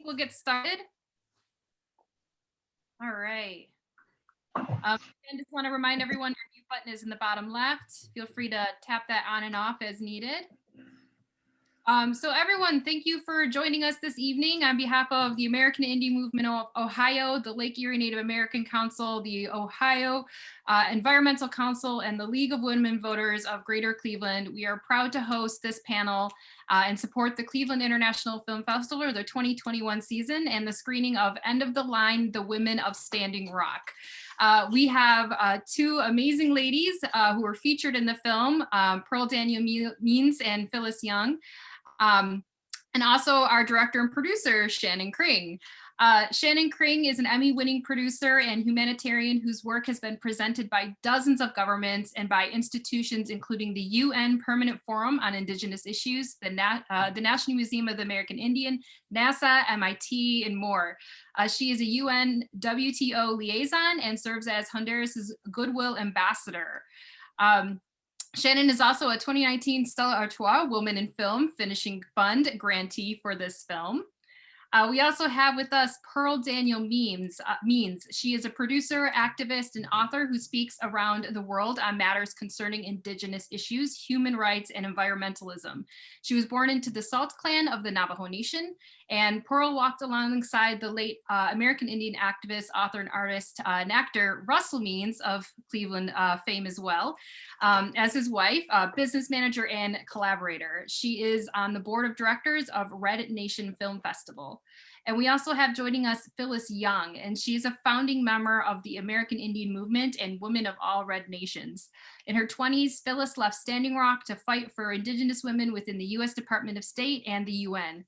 we'll get started. All right. I just want to remind everyone your mute button is in the bottom left. Feel free to tap that on and off as needed. So everyone, thank you for joining us this evening on behalf of the American Indian Movement of Ohio, the Lake Erie Native American Council, the Ohio Environmental Council, and the League of Women Voters of Greater Cleveland. We are proud to host this panel and support the Cleveland International Film Festival, the 2021 season, and the screening of End of the Line, The Women of Standing Rock. We have two amazing ladies who were featured in the film, Pearl Daniel Means and Phyllis Young. And also our director and producer, Shannon Kring. Shannon Kring is an Emmy-winning producer and humanitarian whose work has been presented by dozens of governments and by institutions including the UN Permanent Forum on Indigenous Issues, the National Museum of the American Indian, NASA, MIT, and more. She is a UN WTO liaison and serves as Honduras's Goodwill Ambassador. Shannon is also a 2019 Stella Artois Woman in Film Finishing Fund grantee for this film. We also have with us Pearl Daniel Means. She is a producer, activist, and author who speaks around the world on matters concerning Indigenous issues, human rights, and environmentalism. She was born into the Salt Clan of the Navajo Nation, and Pearl walked alongside the late American Indian activist, author, and artist, and actor Russell Means of Cleveland fame as well, as his wife, business manager, and collaborator. She is on the board of directors of Red Nation Film Festival. And we also have joining us Phyllis Young, and she's a founding member of the American Indian Movement and Women of All Red Nations. In her 20s, Phyllis left Standing Rock to fight for Indigenous women within the U.S. Department of State and the UN.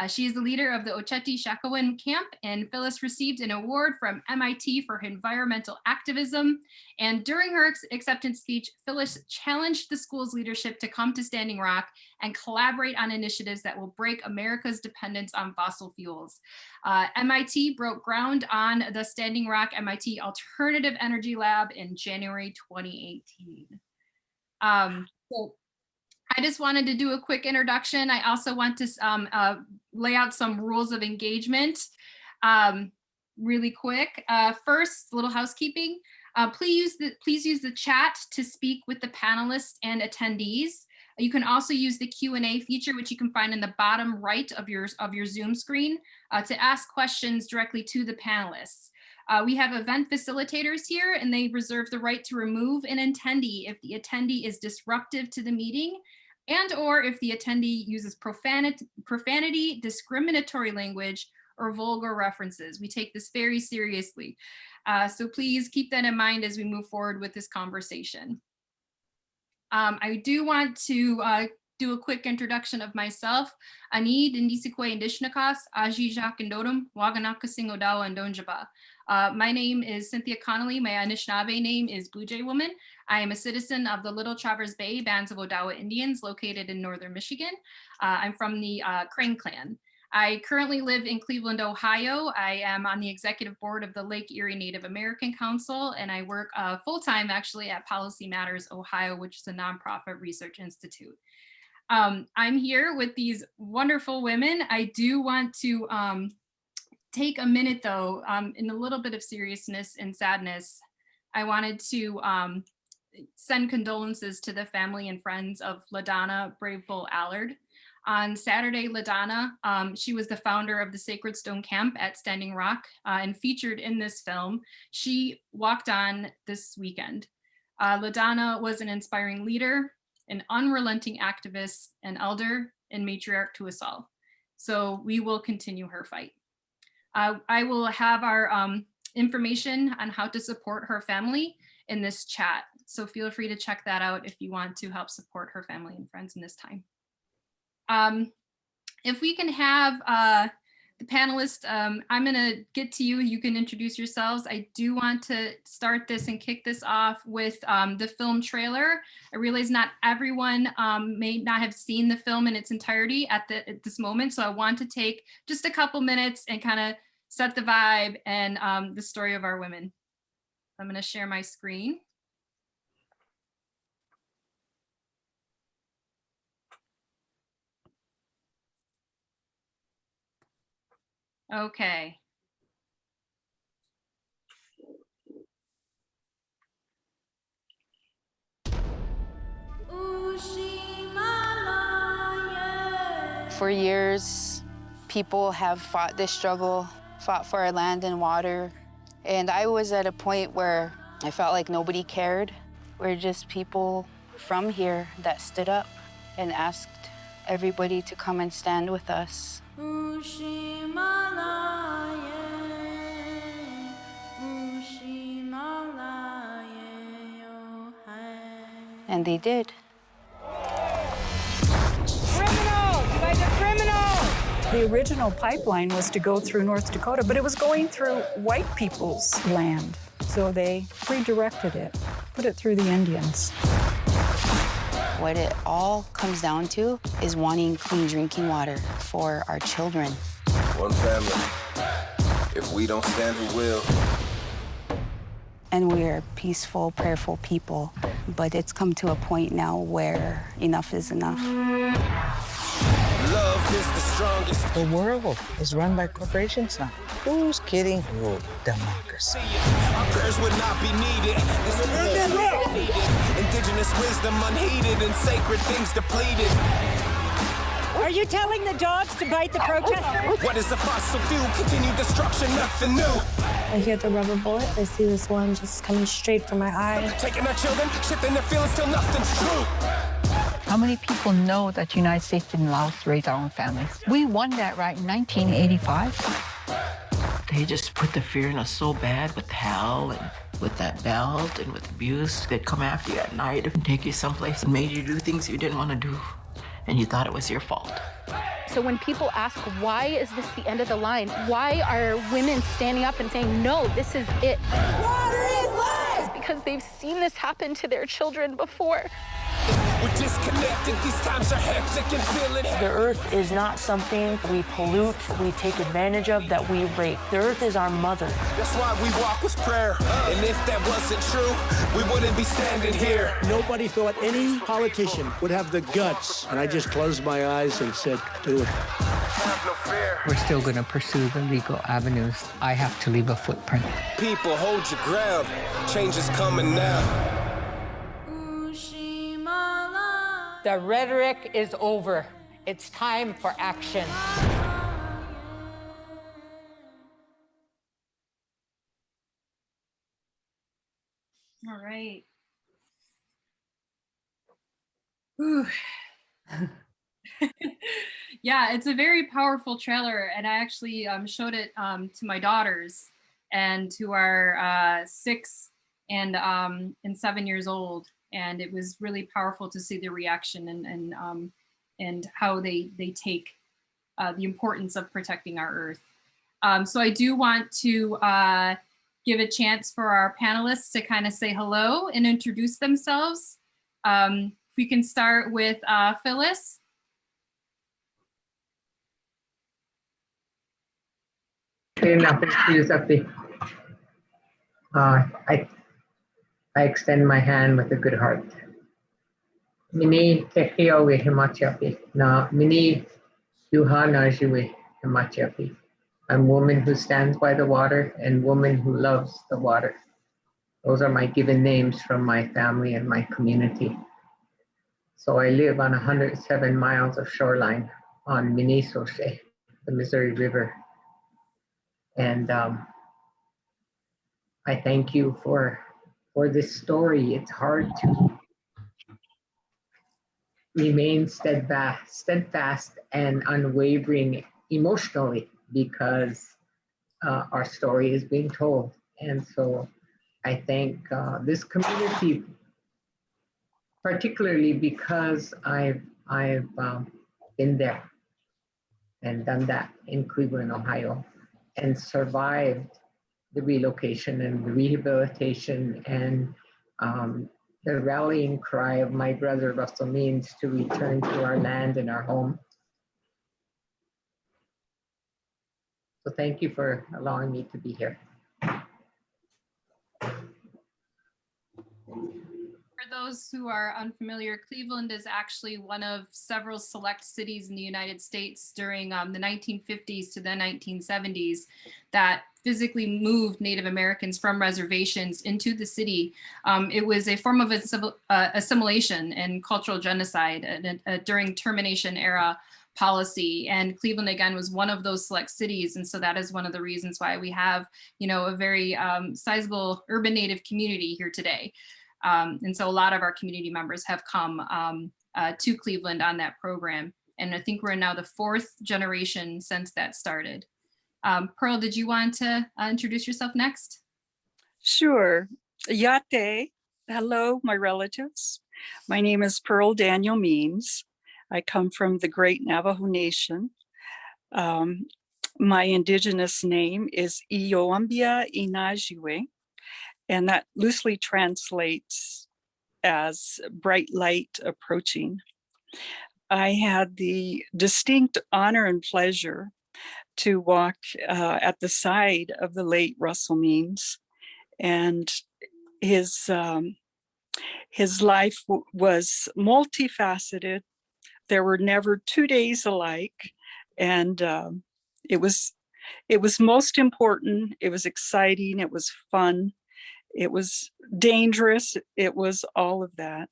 She is the leader of the Ocheti Shakawan camp, and Phyllis received an award from MIT for her environmental activism. And during her acceptance speech, Phyllis challenged the school's leadership to come to Standing Rock and collaborate on initiatives that will break America's dependence on fossil fuels. MIT broke ground on the Standing Rock MIT Alternative Energy Lab in January 2018. So I just wanted to do a quick introduction. I also want to lay out some rules of engagement really quick. First, a little housekeeping. Please use the chat to speak with the panelists and attendees. You can also use the Q&A feature, which you can find in the bottom right of your Zoom screen, to ask questions directly to the panelists. We have event facilitators here, and they reserve the right to remove an attendee if the attendee is disruptive to the meeting, and or if the attendee uses profanity, discriminatory language, or vulgar references. We take this very seriously. So please keep that in mind as we move forward with this conversation. I do want to do a quick introduction of myself. Ani Dindisikwe Indishnakas, Aji Jacques Ndodum, Waganakasing Odawa and Donjaba. My name is Cynthia Connolly. My Anishinaabe name is Blue Jay Woman. I am a citizen of the Little Traverse Bay Bands of Odawa Indians located in northern Michigan. I'm from the Kring clan. I currently live in Cleveland, Ohio. I am on the executive board of the Lake Erie Native American Council, and I work full-time actually at Policy Matters Ohio, which is a nonprofit research institute. I'm here with these wonderful women. I do want to take a minute though, in a little bit of seriousness and sadness. I wanted to send condolences to the family and friends of LaDonna Brave Bull Allard. On Saturday, LaDonna, she was the founder of the Sacred Stone Camp at Standing Rock and featured in this film. She walked on this weekend. LaDonna was an inspiring leader, an unrelenting activist, an elder, and matriarch to us all. So we will continue her fight. I will have our information on how to support her family in this chat. So feel free to check that out if you want to help support her family and friends in this time. If we can have the panelists, I'm gonna get to you. You can introduce yourselves. I do want to start this and kick this off with the film trailer. I realize not everyone may not have seen the film in its entirety at this moment, so I want to take just a couple minutes and kind of set the vibe and the story of our women. I'm gonna share my screen. Okay. For years, people have fought this struggle, fought for our land and water. And I was at a point where I felt like nobody cared. We're just people from here that stood up and asked everybody to come and stand with us. And they did. Criminals! You guys are criminals! The original pipeline was to go through North Dakota, but it was going through white people's land. So they redirected it, put it through the Indians. What it all comes down to is wanting clean drinking water for our children. One family. If we don't stand, who will? And we're peaceful, prayerful people, but it's come to a point now where enough is enough. Love is the strongest. The world is run by corporations now. Who's kidding who? Democracy. Our prayers would not be needed. Indigenous wisdom unheeded and sacred things depleted. Are you telling the dogs to bite the protesters? What is a fossil fuel? Continued destruction, nothing new. I hear the rubber bullet. I see this one just coming straight for my eye. Taking our children, shifting their feelings till nothing's true. How many people know that the United States didn't allow us to raise our own families? We won that right in 1985. They just put the fear in us so bad with hell and with that belt and with abuse. They'd come after you at night and take you someplace and made you do things you didn't want to do, and you thought it was your fault. So when people ask, why is this the end of the line? Why are women standing up and saying, no, this is it? Water is life! It's because they've seen this happen to their children before. We're disconnected, these times are hectic and feeling. The earth is not something we pollute, we take advantage of, that we rape. The earth is our mother. That's why we walk with prayer. And if that wasn't true, we wouldn't be standing here. Nobody thought any politician would have the guts. And I just closed my eyes and said, do it. Have no fear. We're still going to pursue the legal avenues. I have to leave a footprint. People, hold your ground. Change is coming now. The rhetoric is over. It's time for action. All right. Ooh. Yeah, it's a very powerful trailer, and I actually showed it to my daughters and to our 6 and 7 years old, and it was really powerful to see the reaction and how they take the importance of protecting our earth. So I do want to give a chance for our panelists to kind of say hello and introduce themselves. If we can start with Phyllis. I extend my hand with a good heart. Mini tekio we himachapi. Na mini duha najiwe himachapi. I'm a woman who stands by the water and woman who loves the water. Those are my given names from my family and my community. So I live on 107 miles of shoreline on Minnesota, the Missouri River. And I thank you for this story. It's hard to remain steadfast and unwavering emotionally because our story is being told. And so I thank this community, particularly because I've been there and done that in Cleveland, Ohio, and survived the relocation and the rehabilitation and the rallying cry of my brother Russell Means to return to our land and our home. So thank you for allowing me to be here. For those who are unfamiliar, Cleveland is actually one of several select cities in the United States during the 1950s to the 1970s that physically moved Native Americans from reservations into the city. It was a form of assimilation and cultural genocide during termination era policy, and Cleveland again was one of those select cities, and so that is one of the reasons why we have, you know, a very sizable urban Native community here today. And so a lot of our community members have come to Cleveland on that program, and I think we're now the 4th generation since that started. Pearl, did you want to introduce yourself next? Sure. Yate. Hello, my relatives. My name is Pearl Daniel Means. I come from the Great Navajo Nation. My Indigenous name is Ioambia Inajiwe, and that loosely translates as bright light approaching. I had the distinct honor and pleasure to walk at the side of the late Russell Means, and his life was multifaceted. There were never 2 days alike, and it was most important. It was exciting. It was fun. It was dangerous. It was all of that.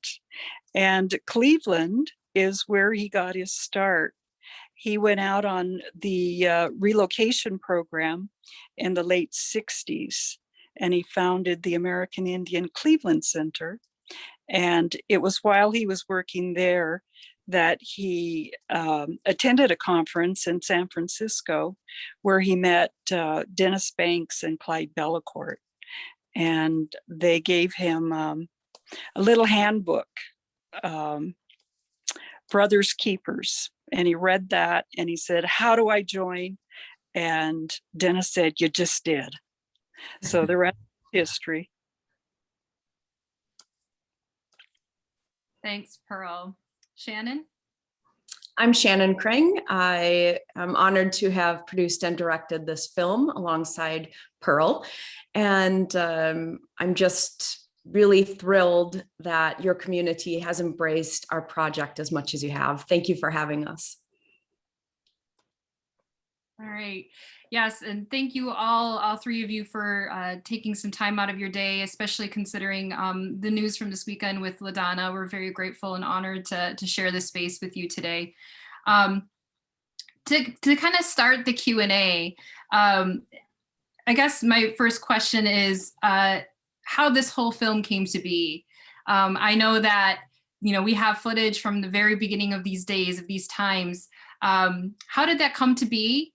And Cleveland is where he got his start. He went out on the relocation program in the late 60s, and he founded the American Indian Cleveland Center. And it was while he was working there that he attended a conference in San Francisco where he met Dennis Banks and Clyde Bellacourt. And they gave him a little handbook, Brothers Keepers. And he read that and he said, "How do I join?" And Dennis said, "You just did." So the rest is history. Thanks, Pearl. Shannon? I'm Shannon Kring. I am honored to have produced and directed this film alongside Pearl. And I'm just really thrilled that your community has embraced our project as much as you have. Thank you for having us. All right. Yes, and thank you all 3 of you for taking some time out of your day, especially considering the news from this weekend with LaDonna. We're very grateful and honored to share this space with you today. To kind of start the Q&A, I guess my first question is how this whole film came to be. I know that, you know, we have footage from the very beginning of these days, of these times. How did that come to be?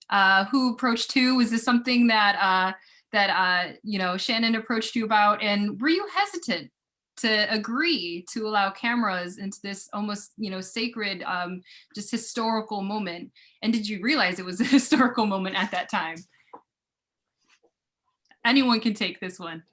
Who approached who? Was this something that you know, Shannon approached you about? And were you hesitant to agree to allow cameras into this almost, you know, sacred, just historical moment? And did you realize it was a historical moment at that time? Anyone can take this one.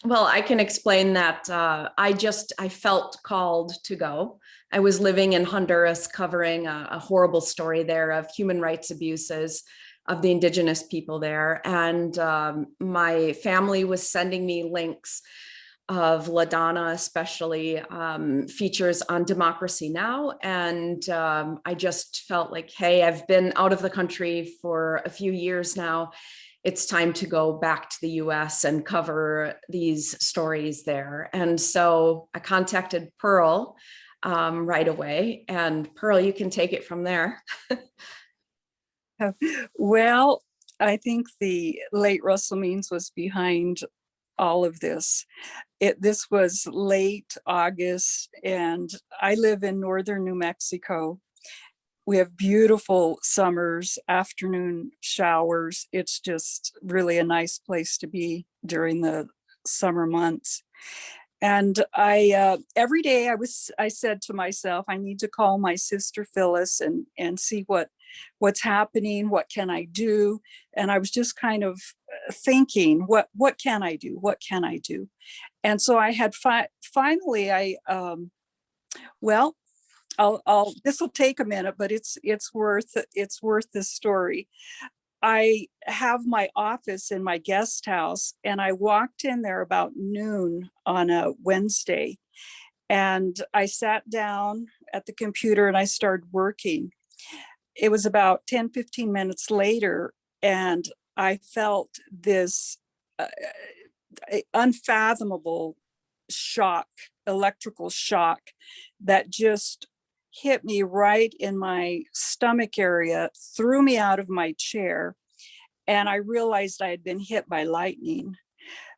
Well, I can explain that. I felt called to go. I was living in Honduras covering a horrible story there of human rights abuses of the Indigenous people there. And my family was sending me links of LaDonna, especially features on Democracy Now! And I just felt like, hey, I've been out of the country for a few years now. It's time to go back to the US and cover these stories there. And so I contacted Pearl right away. And Pearl, you can take it from there. Well, I think the late Russell Means was behind all of this. This was late August, and I live in northern New Mexico. We have beautiful summers, afternoon showers. It's just really a nice place to be during the summer months. And I every day I said to myself, I need to call my sister Phyllis and see what's happening, what can I do? And I was just kind of thinking, what can I do? What can I do? And so I had finally well, this will take a minute, but it's worth the story. I have my office in my guest house, and I walked in there about noon on a Wednesday, and I sat down at the computer and I started working. It was about 10-15 minutes later, and I felt this unfathomable shock, electrical shock, that just hit me right in my stomach area, threw me out of my chair, and I realized I had been hit by lightning.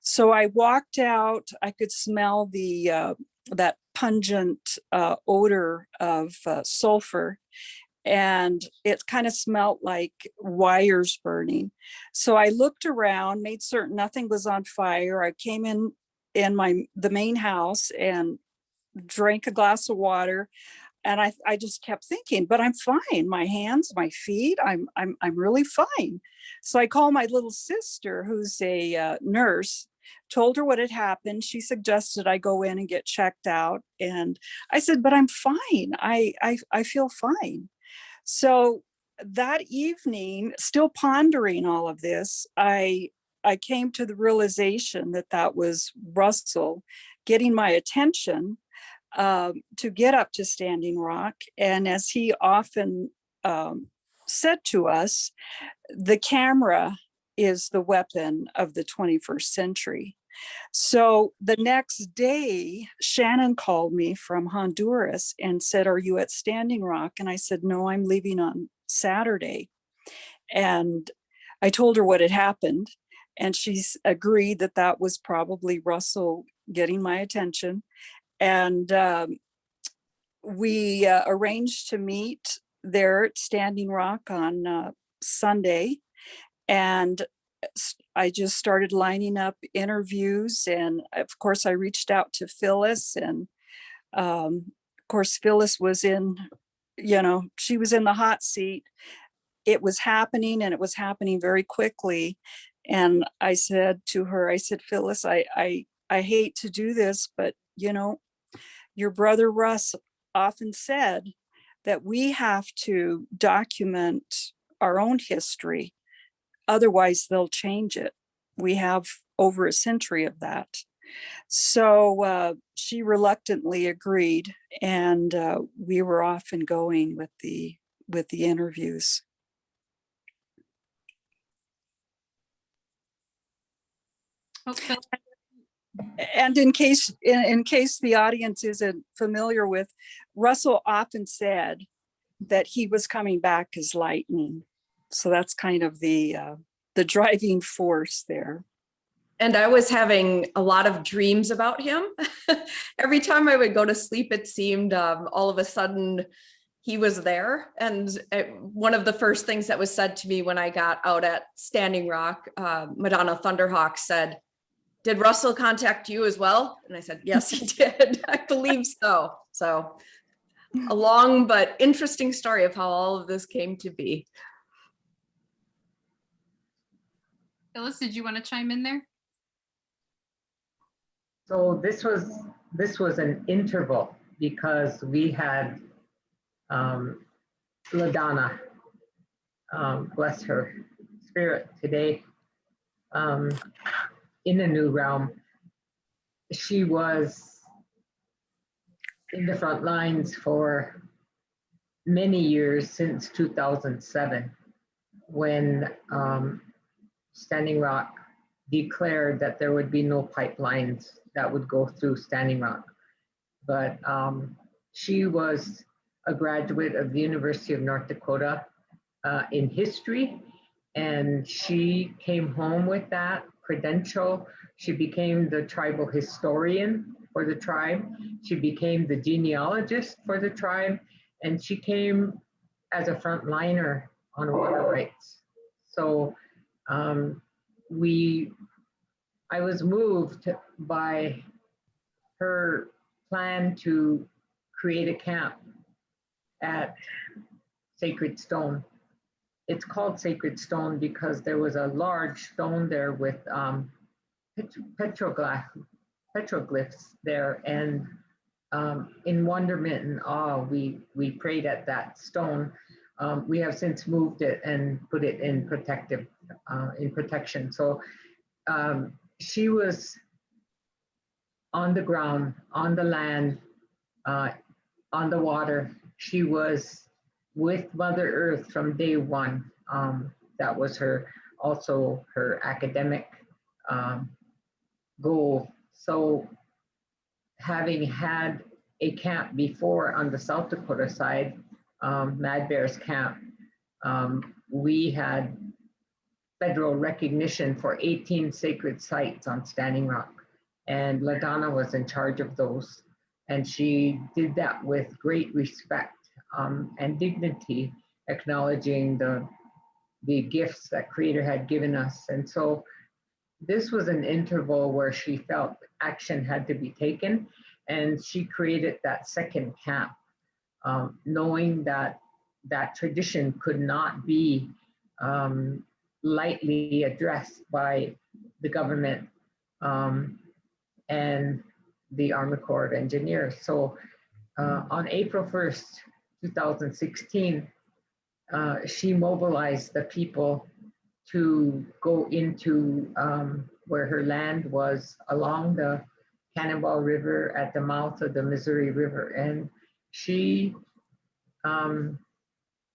So I walked out. I could smell the that pungent odor of sulfur, and it kind of smelled like wires burning. So I looked around, made certain nothing was on fire. I came in the main house and drank a glass of water. And I just kept thinking, but I'm fine. My hands, my feet, I'm really fine. So I called my little sister, who's a nurse, told her what had happened. She suggested I go in and get checked out. And I said, but I'm fine. I feel fine. So that evening, still pondering all of this, I came to the realization that that was Russell getting my attention to get up to Standing Rock. And as he often said to us, the camera is the weapon of the 21st century. So the next day, Shannon called me from Honduras and said, "Are you at Standing Rock?" And I said, "No, I'm leaving on Saturday." And I told her what had happened, and she's agreed that that was probably Russell getting my attention. And we arranged to meet there at Standing Rock on Sunday. And I just started lining up interviews. And of course, I reached out to Phyllis. And of course, Phyllis was she was in the hot seat. It was happening, and it was happening very quickly. And I said to her, I said, "Phyllis, I hate to do this, but your brother Russ often said that we have to document our own history. Otherwise, they'll change it. We have over a century of that." So she reluctantly agreed, and we were off and going with the interviews. Okay. And in case the audience isn't familiar with, Russell often said that he was coming back as lightning. So that's kind of the driving force there. And I was having a lot of dreams about him. Every time I would go to sleep, it seemed all of a sudden he was there. And one of the first things that was said to me when I got out at Standing Rock, Madonna Thunderhawk said, "Did Russell contact you as well?" And I said, "Yes, he did." I believe so. So a long but interesting story of how all of this came to be. Phyllis, did you want to chime in there? So this was an interval because we had LaDonna, bless her spirit today, in a new realm. She was in the front lines for many years since 2007, when Standing Rock declared that there would be no pipelines that would go through Standing Rock. But she was a graduate of the University of North Dakota in history, and she came home with that credential. She became the tribal historian for the tribe. She became the genealogist for the tribe, and she came as a frontliner on water rights. So I was moved by her plan to create a camp at Sacred Stone. It's called Sacred Stone because there was a large stone there with petroglyphs there, and in wonderment and awe, we prayed at that stone. We have since moved it and put it in protection. So she was on the ground, on the land, on the water. She was with Mother Earth from day one. That was also her academic goal. So having had a camp before on the South Dakota side, Mad Bears Camp, we had federal recognition for 18 sacred sites on Standing Rock. And LaDonna was in charge of those. And she did that with great respect and dignity, acknowledging the gifts that Creator had given us. And so this was an interval where she felt action had to be taken. And she created that second camp, knowing that that tradition could not be lightly addressed by the government and the Army Corps of Engineers. So on April 1st, 2016, she mobilized the people to go into where her land was along the Cannonball River at the mouth of the Missouri River. And she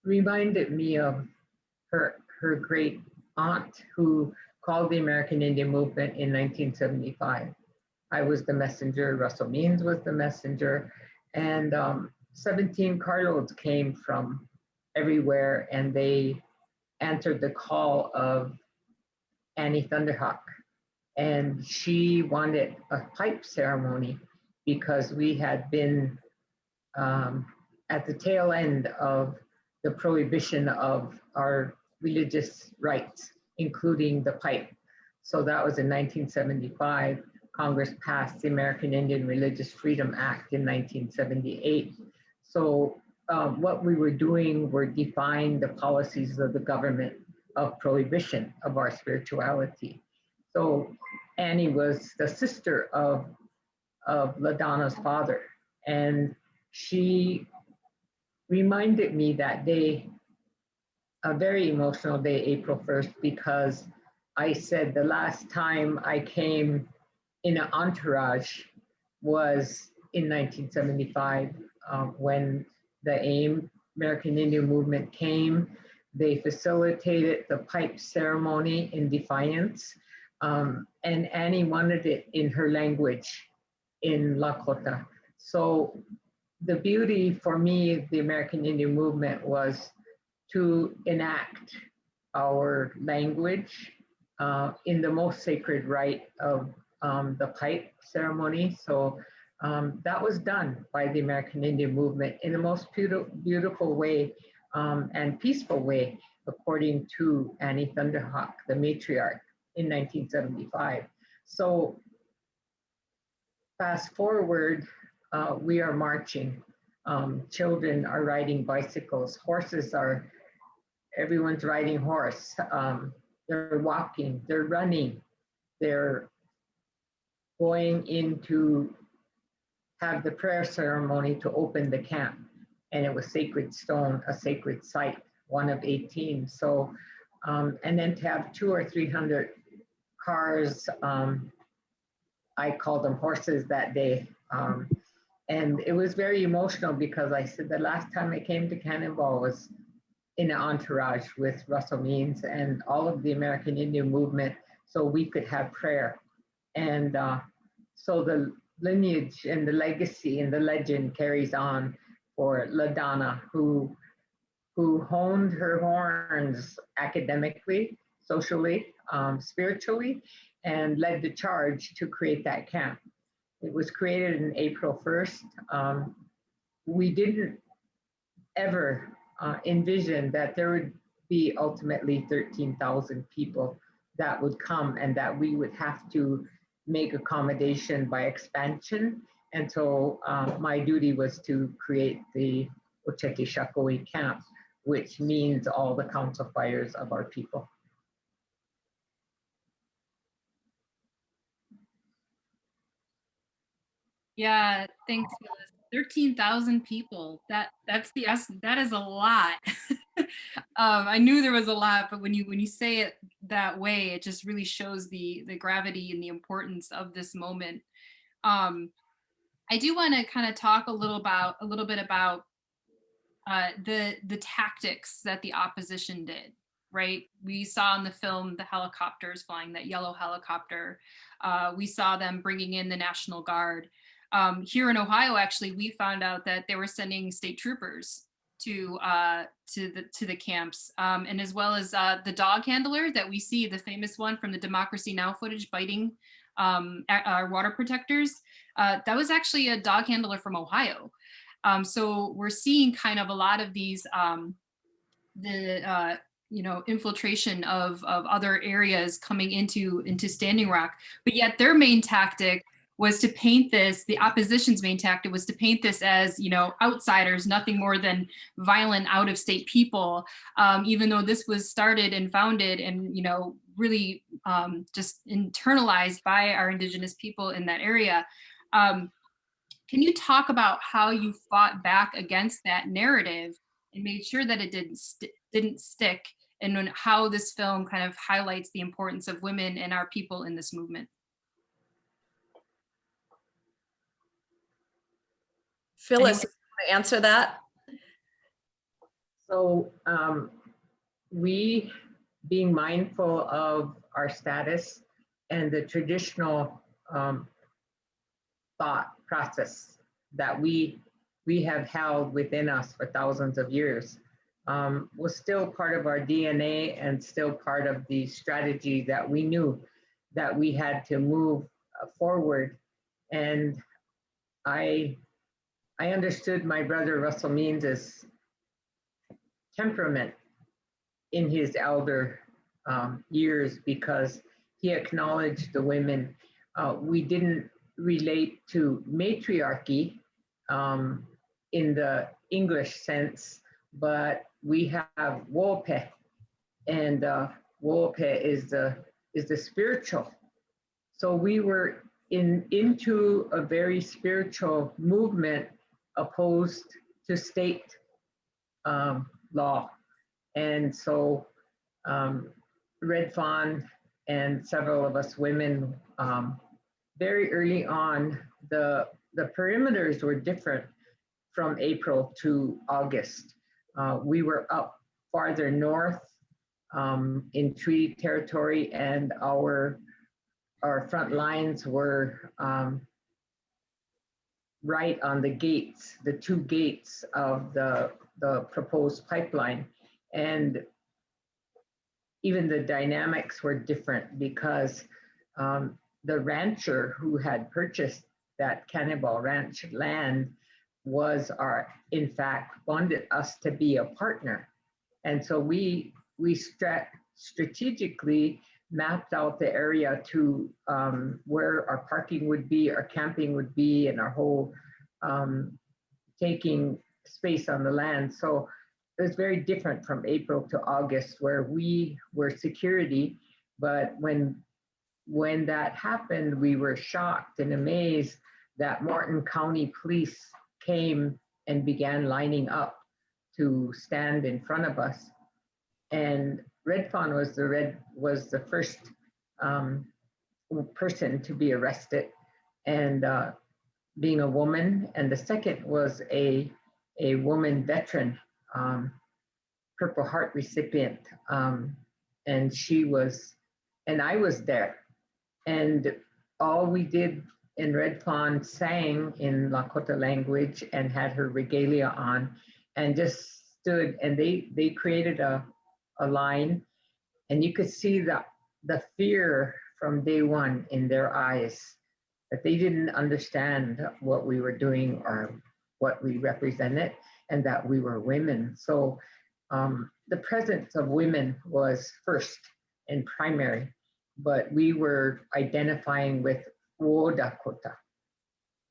reminded me of her great aunt who called the American Indian movement in 1975. I was the messenger, Russell Means was the messenger, and 17 carloads came from everywhere, and they answered the call of Annie Thunderhawk. And she wanted a pipe ceremony because we had been at the tail end of the prohibition of our religious rites, including the pipe. So that was in 1975. Congress passed the American Indian Religious Freedom Act in 1978. So what we were doing were defying the policies of the government of prohibition of our spirituality. So Annie was the sister of LaDonna's father. And she reminded me that day, a very emotional day, April 1st, because I said the last time I came in an entourage was in 1975 when the AIM, American Indian Movement, came. They facilitated the pipe ceremony in defiance. And Annie wanted it in her language, in Lakota. So the beauty for me, the American Indian Movement, was to enact our language in the most sacred rite of the pipe ceremony. So that was done by the American Indian Movement in the most beautiful way and peaceful way, according to Annie Thunderhawk, the matriarch, in 1975. So fast forward, we are marching. Children are riding bicycles. Everyone's riding horse. They're walking, they're running, they're going in to have the prayer ceremony to open the camp. And it was sacred stone, a sacred site, one of 18. So, and then to have 200 or 300 cars, I called them horses that day. And it was very emotional because I said the last time I came to Cannonball was in an entourage with Russell Means and all of the American Indian Movement, so we could have prayer. And so the lineage and the legacy and the legend carries on for LaDonna, who honed her horns academically, socially, spiritually, and led the charge to create that camp. It was created in April 1st. We didn't ever envision that there would be ultimately 13,000 people that would come and that we would have to make accommodation by expansion. And so my duty was to create the Ocheti Shakoi camp, which means all the council fires of our people. Yeah, thanks, Phyllis. 13,000 people. That is a lot. I knew there was a lot, but when you say it that way, it just really shows the gravity and the importance of this moment. I do want to kind of talk a little bit about the tactics that the opposition did. Right, we saw in the film the helicopters flying, that yellow helicopter. We saw them bringing in the National Guard. Here in Ohio, actually, we found out that they were sending state troopers to the camps, and as well as the dog handler that we see, the famous one from the Democracy Now! Footage biting our water protectors. That was actually a dog handler from Ohio. So we're seeing kind of a lot of these infiltration of other areas coming into Standing Rock, but yet their main tactic was to paint this, the opposition's main tactic was to paint this as, outsiders, nothing more than violent out-of-state people, even though this was started and founded and, really just internalized by our Indigenous people in that area. Can you talk about how you fought back against that narrative and made sure that it didn't stick, and how this film kind of highlights the importance of women and our people in this movement? Phyllis, you want to answer that? So we, being mindful of our status and the traditional thought process that we have held within us for thousands of years, was still part of our DNA and still part of the strategy that we knew that we had to move forward. And I understood my brother Russell Means's temperament in his elder years, because he acknowledged the women. We didn't relate to matriarchy in the English sense, but we have Wope, and Wope is the spiritual. So we were into a very spiritual movement opposed to state law. And so Red Fawn and several of us women, very early on, the perimeters were different from April to August. We were up farther north in treaty territory, and our front lines were right on the gates, the two gates of the proposed pipeline. And even the dynamics were different, because the rancher who had purchased that Cannibal Ranch land was in fact, wanted us to be a partner. And so we strategically mapped out the area to where our parking would be, our camping would be, and our whole taking space on the land. So it was very different from April to August, where we were security. But when that happened, we were shocked and amazed that Morton County Police came and began lining up to stand in front of us. And Red Fawn was the first person to be arrested, and being a woman. And the second was a woman veteran, Purple Heart recipient, and I was there. And all we did in Red Fawn sang in Lakota language and had her regalia on, and just stood, and they created a line, and you could see the fear from day one in their eyes, that they didn't understand what we were doing or what we represented, and that we were women. So the presence of women was first and primary, but we were identifying with Wo Dakota.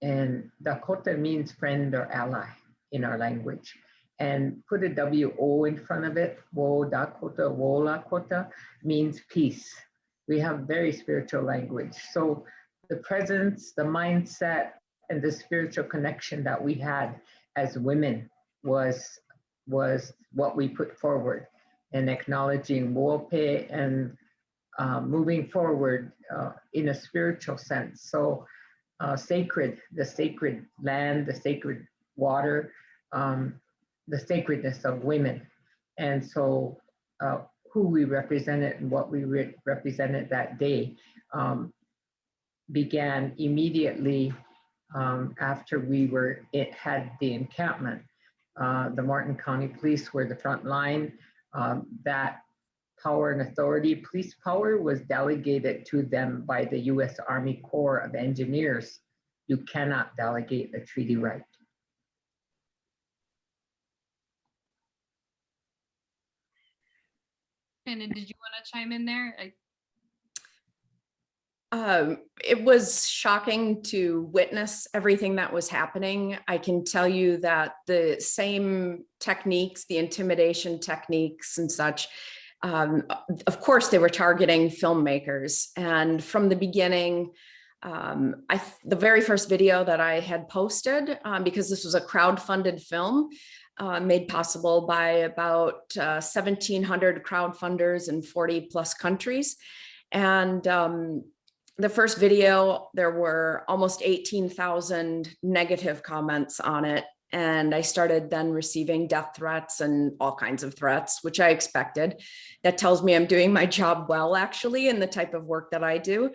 And Dakota means friend or ally in our language. And put a W-O in front of it, Wo Dakota, Wo Lakota, means peace. We have very spiritual language. So the presence, the mindset, and the spiritual connection that we had as women was what we put forward, and acknowledging Wope and moving forward in a spiritual sense. So sacred, the sacred land, the sacred water, the sacredness of women. And so who we represented and what we represented that day began immediately after it had the encampment. The Martin County Police were the front line. That power and authority, police power, was delegated to them by the U.S. Army Corps of Engineers. You cannot delegate a treaty right. Shannon, did you want to chime in there? It was shocking to witness everything that was happening. I can tell you that the same techniques, the intimidation techniques and such, of course, they were targeting filmmakers. And from the beginning, the very first video that I had posted, because this was a crowd-funded film, made possible by about 1,700 crowdfunders in 40 plus countries. And the first video, there were almost 18,000 negative comments on it. And I started then receiving death threats and all kinds of threats, which I expected. That tells me I'm doing my job well, actually, in the type of work that I do.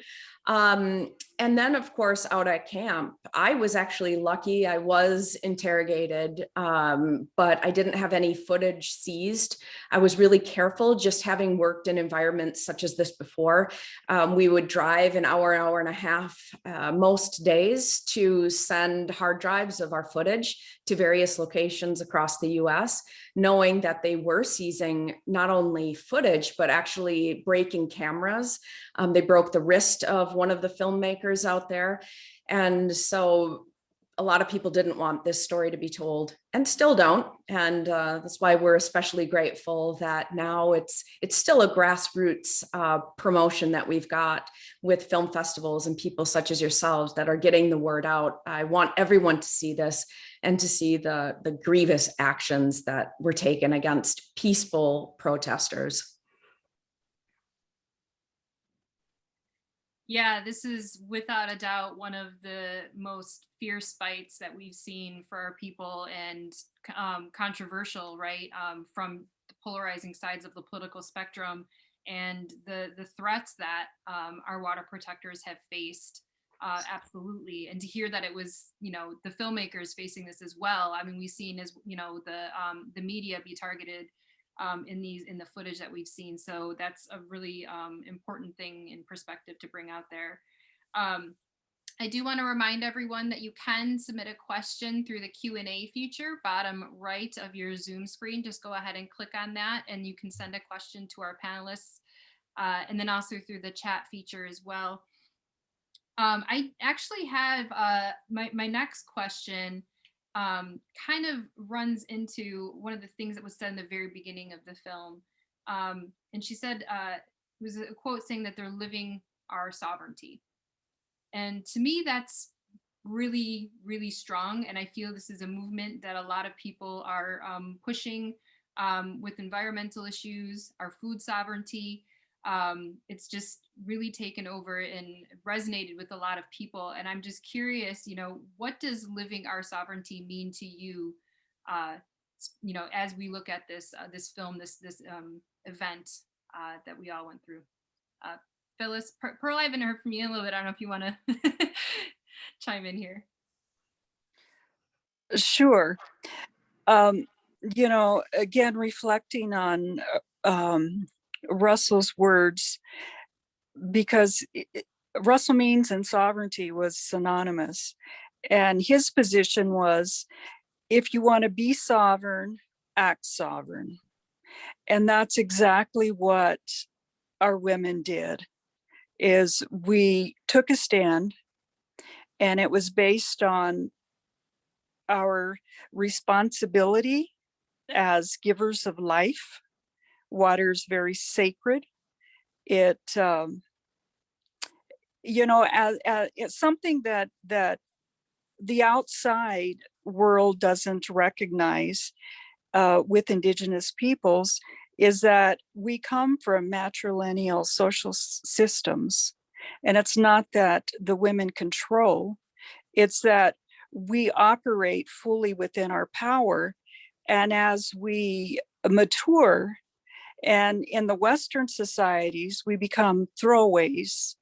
And then, of course, out at camp, I was actually lucky. I was interrogated, but I didn't have any footage seized. I was really careful, just having worked in environments such as this before. We would drive an hour and a half most days to send hard drives of our footage to various locations across the US, knowing that they were seizing not only footage, but actually breaking cameras. They broke the wrist of one of the filmmakers out there. And so a lot of people didn't want this story to be told, and still don't. And that's why we're especially grateful that now it's still a grassroots promotion that we've got with film festivals and people such as yourselves that are getting the word out. I want everyone to see this and to see the grievous actions that were taken against peaceful protesters. Yeah, this is without a doubt one of the most fierce fights that we've seen for our people, and controversial, right? From the polarizing sides of the political spectrum, and the threats that our water protectors have faced. Absolutely. And to hear that it was, the filmmakers facing this as well. I mean, we've seen as, the media be targeted in the footage that we've seen. So that's a really important thing in perspective to bring out there. I do want to remind everyone that you can submit a question through the Q&A feature, bottom right of your Zoom screen. Just go ahead and click on that and you can send a question to our panelists, and then also through the chat feature as well. I actually have my next question kind of runs into one of the things that was said in the very beginning of the film. And she said, it was a quote saying that they're living our sovereignty. And to me, that's really, really strong. And I feel this is a movement that a lot of people are pushing with environmental issues, our food sovereignty. It's just really taken over and resonated with a lot of people. And I'm just curious, what does living our sovereignty mean to you, as we look at this film, this event that we all went through? Phyllis, Pearl, I haven't heard from you in a little bit. I don't know if you want to chime in here. Sure. Again, reflecting on Russell's words, because Russell Means and sovereignty was synonymous. And his position was, if you want to be sovereign, act sovereign. And that's exactly what our women did, is we took a stand, and it was based on our responsibility as givers of life. Water is very sacred. It, it's something that the outside world doesn't recognize with Indigenous peoples is that we come from matrilineal social systems. And it's not that the women control, it's that we operate fully within our power. And as we mature, and in the Western societies, we become throwaways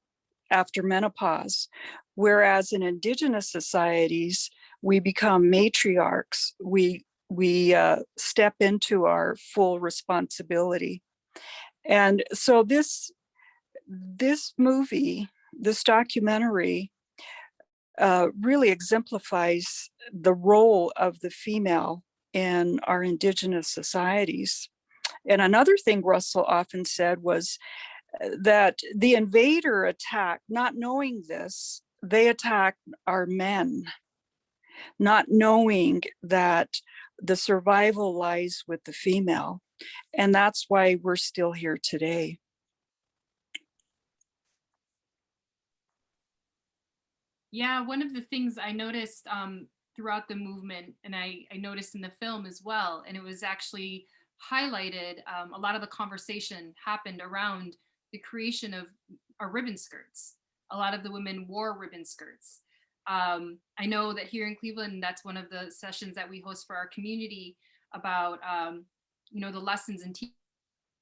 after menopause, whereas in Indigenous societies, we become matriarchs. We step into our full responsibility. And so this movie, this documentary, really exemplifies the role of the female in our Indigenous societies. And another thing Russell often said was that the invader attacked, not knowing this, they attacked our men, not knowing that the survival lies with the female. And that's why we're still here today. Yeah, one of the things I noticed throughout the movement, and I noticed in the film as well, and it was actually highlighted, a lot of the conversation happened around the creation of our ribbon skirts. A lot of the women wore ribbon skirts. I know that here in Cleveland, that's one of the sessions that we host for our community about, the lessons and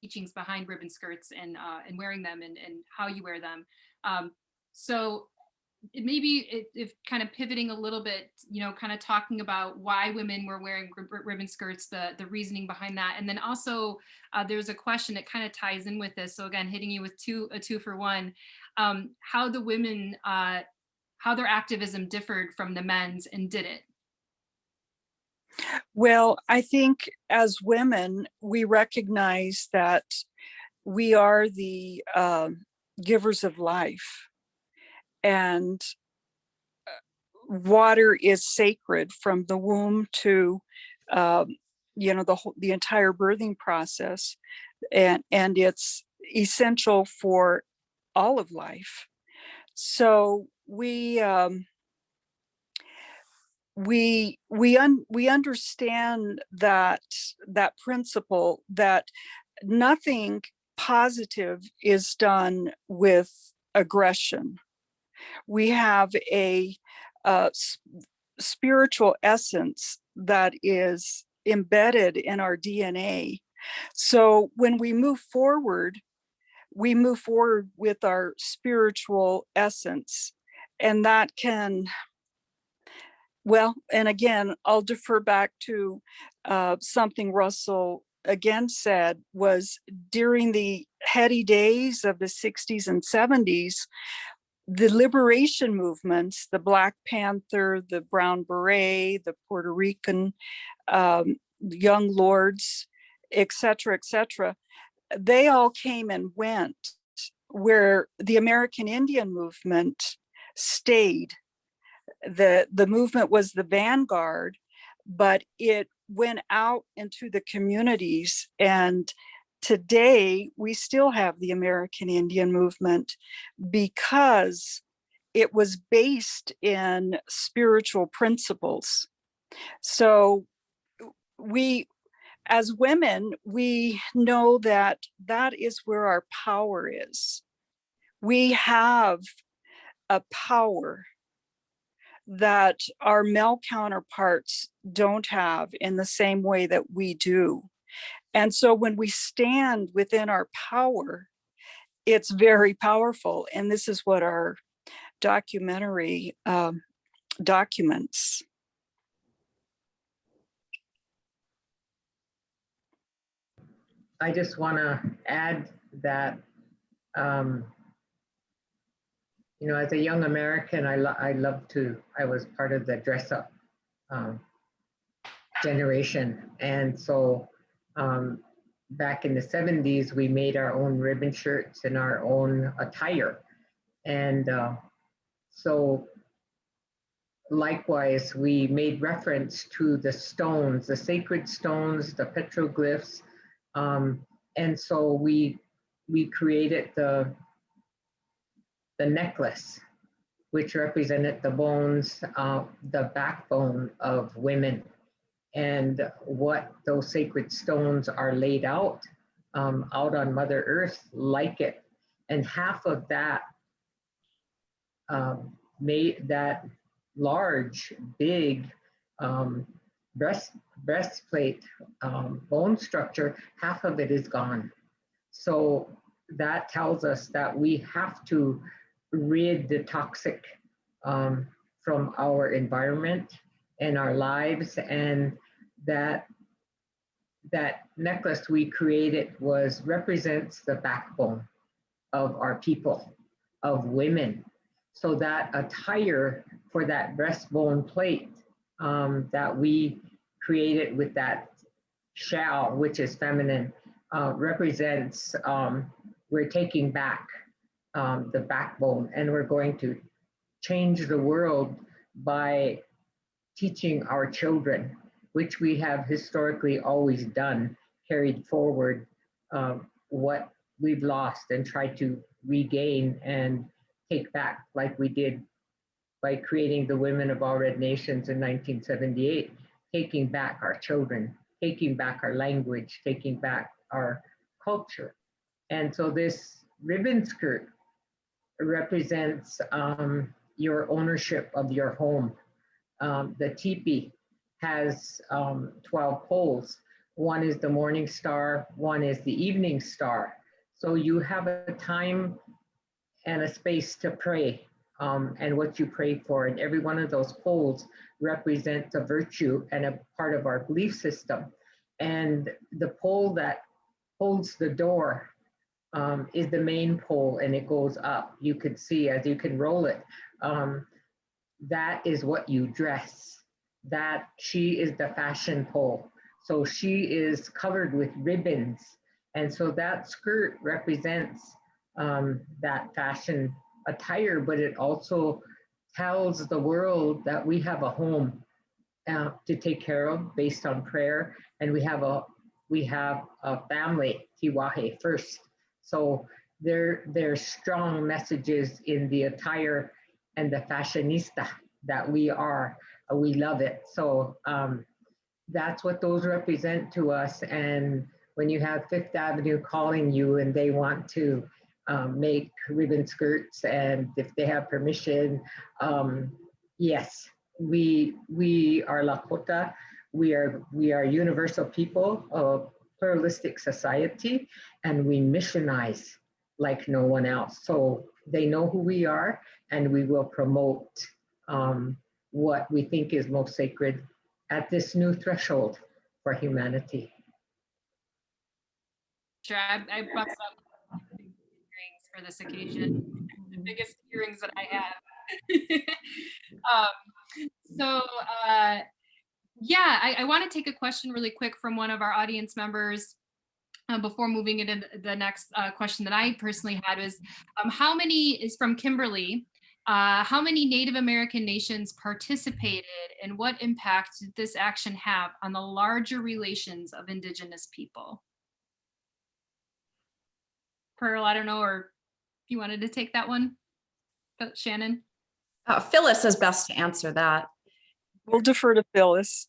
teachings behind ribbon skirts and wearing them and how you wear them. So if kind of pivoting a little bit, kind of talking about why women were wearing ribbon skirts, the reasoning behind that. And then also there's a question that kind of ties in with this. So again, hitting you with a two for one, how the women, how their activism differed from the men's, and did it? Well, I think as women, we recognize that we are the givers of life, and water is sacred from the womb to the entire birthing process, and it's essential for all of life. So we understand that principle, that nothing positive is done with aggression. We have a spiritual essence that is embedded in our DNA. So when we move forward with our spiritual essence, and that can, well, and again, I'll defer back to something Russell again said, was during the heady days of the 60s and 70s, the liberation movements, the Black Panther, the Brown Beret, the Puerto Rican Young Lords, et cetera, they all came and went, where the American Indian movement stayed. The movement was the vanguard, but it went out into the communities. And today we still have the American Indian movement because it was based in spiritual principles. So we, as women, we know that that is where our power is. We have a power that our male counterparts don't have in the same way that we do. And so when we stand within our power, it's very powerful. And this is what our documentary documents. I just want to add that, as a young American, I was part of the dress up generation. And so back in the 70s, we made our own ribbon shirts and our own attire. And so likewise, we made reference to the stones, the sacred stones, the petroglyphs. And so we created the necklace which represented the bones, the backbone of women, and what those sacred stones are laid out on Mother Earth like it. And half of that made that large, big breastplate bone structure, half of it is gone. So that tells us that we have to rid the toxic from our environment and our lives, and that necklace we created represents the backbone of our people, of women. So that attire for that breastbone plate that we created with that shell, which is feminine, represents we're taking back the backbone, and we're going to change the world by teaching our children, which we have historically always done, carried forward what we've lost and tried to regain and take back, like we did by creating the Women of All Red Nations in 1978, taking back our children, taking back our language, taking back our culture. And so this ribbon skirt represents your ownership of your home. The teepee has 12 poles. One is the morning star, one is the evening star. So you have a time and a space to pray and what you pray for. And every one of those poles represents a virtue and a part of our belief system. And the pole that holds the door is the main pole, and it goes up. You could see as you can roll it. That is what you dress. That she is the fashion pole. So she is covered with ribbons. And so that skirt represents that fashion attire, but it also tells the world that we have a home to take care of based on prayer, and we have a family, Tiwahe first. So there's strong messages in the attire and the fashionista that we are. We love it. So that's what those represent to us. And when you have Fifth Avenue calling you and they want to make ribbon skirts, and if they have permission, yes, we are Lakota. We are universal people of pluralistic society, and we missionize like no one else. So they know who we are, and we will promote what we think is most sacred at this new threshold for humanity. Sure, I bust up earrings for this occasion, the biggest earrings that I have. Yeah, I want to take a question really quick from one of our audience members before moving into the next question that I personally had was, how many is from Kimberly? How many Native American nations participated, and what impact did this action have on the larger relations of Indigenous people? Pearl, I don't know, or if you wanted to take that one, Shannon? Phyllis is best to answer that. We'll defer to Phyllis.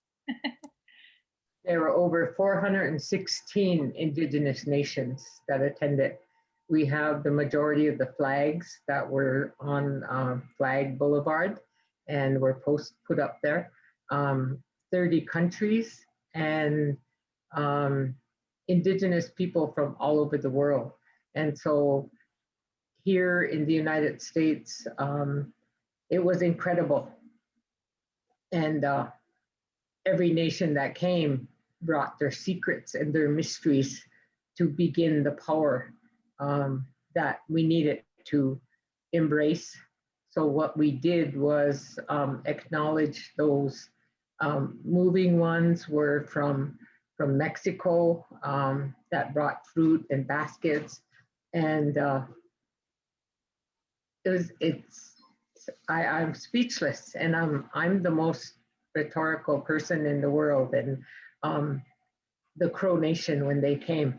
There were over 416 Indigenous nations that attended. We have the majority of the flags that were on Flag Boulevard and were put up there. 30 countries and Indigenous people from all over the world. And so here in the United States, it was incredible. And every nation that came brought their secrets and their mysteries to begin the power that we needed to embrace. So what we did was acknowledge those moving ones were from Mexico that brought fruit and baskets. And I'm speechless, and I'm the most rhetorical person in the world. And the Crow Nation, when they came,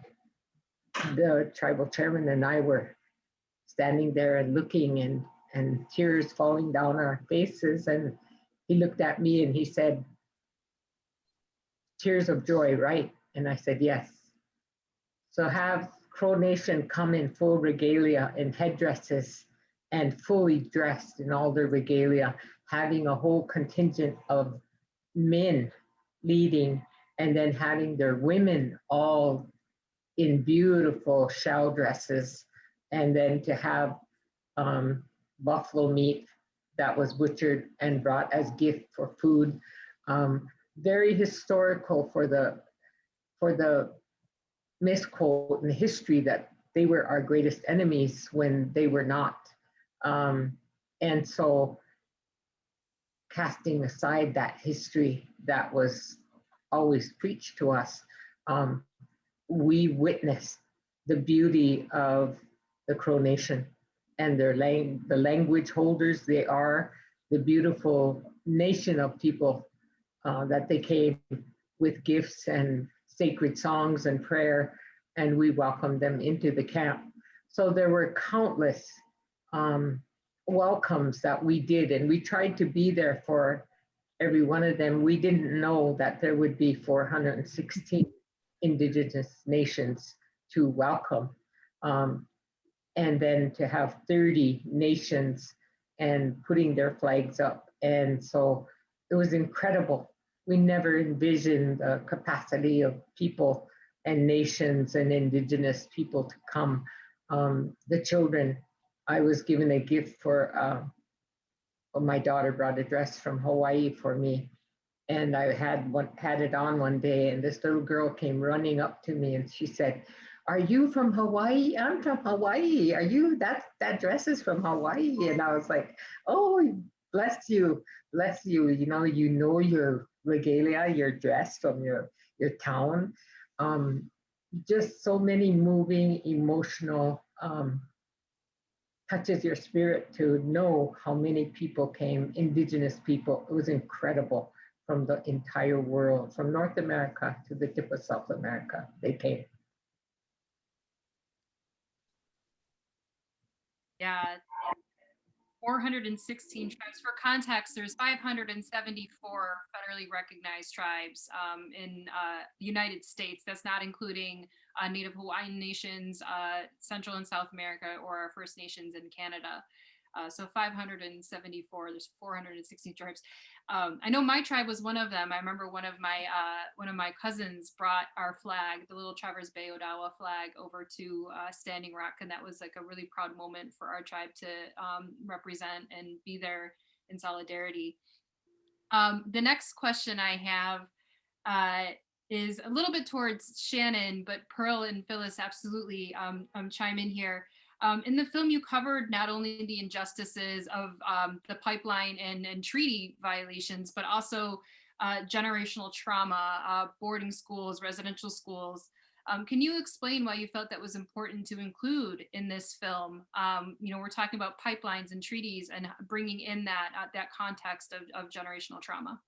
the tribal chairman and I were standing there and looking, and tears falling down our faces. And he looked at me and he said, "Tears of joy, right?" And I said, "Yes." So have Crow Nation come in full regalia and headdresses and fully dressed in all their regalia, having a whole contingent of men leading, and then having their women all in beautiful shell dresses, and then to have buffalo meat that was butchered and brought as gift for food. Very historical for the misquote in history that they were our greatest enemies when they were not. And so casting aside that history that was always preached to us, we witnessed the beauty of the Crow Nation and the language holders they are, the beautiful nation of people that they came with gifts and sacred songs and prayer, and we welcomed them into the camp. So there were countless welcomes that we did, and we tried to be there for every one of them. We didn't know that there would be 416 Indigenous nations to welcome. And then to have 30 nations and putting their flags up. And so it was incredible. We never envisioned the capacity of people and nations and Indigenous people to come. The children, I was given a gift for, my daughter brought a dress from Hawaii for me. And I had it on one day, and this little girl came running up to me and she said, "Are you from Hawaii?" "I'm from Hawaii." "Are you, that dress is from Hawaii?" And I was like, "Oh, bless you, bless you. You know your regalia, your dress from your town." Just so many moving, emotional, touches your spirit to know how many people came, Indigenous people. It was incredible. From the entire world, from North America to the tip of South America, they came. Yeah, 416 tribes. For context, there's 574 federally recognized tribes in the United States. That's not including Native Hawaiian nations, Central and South America, or our First Nations in Canada. So 574, there's 416 tribes. I know my tribe was one of them. I remember one of my cousins brought our flag, the little Traverse Bay Odawa flag, over to Standing Rock, and that was like a really proud moment for our tribe to represent and be there in solidarity. The next question I have is a little bit towards Shannon, but Pearl and Phyllis absolutely chime in here. In the film, you covered not only the injustices of the pipeline and treaty violations, but also generational trauma, boarding schools, residential schools. Can you explain why you felt that was important to include in this film? We're talking about pipelines and treaties and bringing in that context of generational trauma.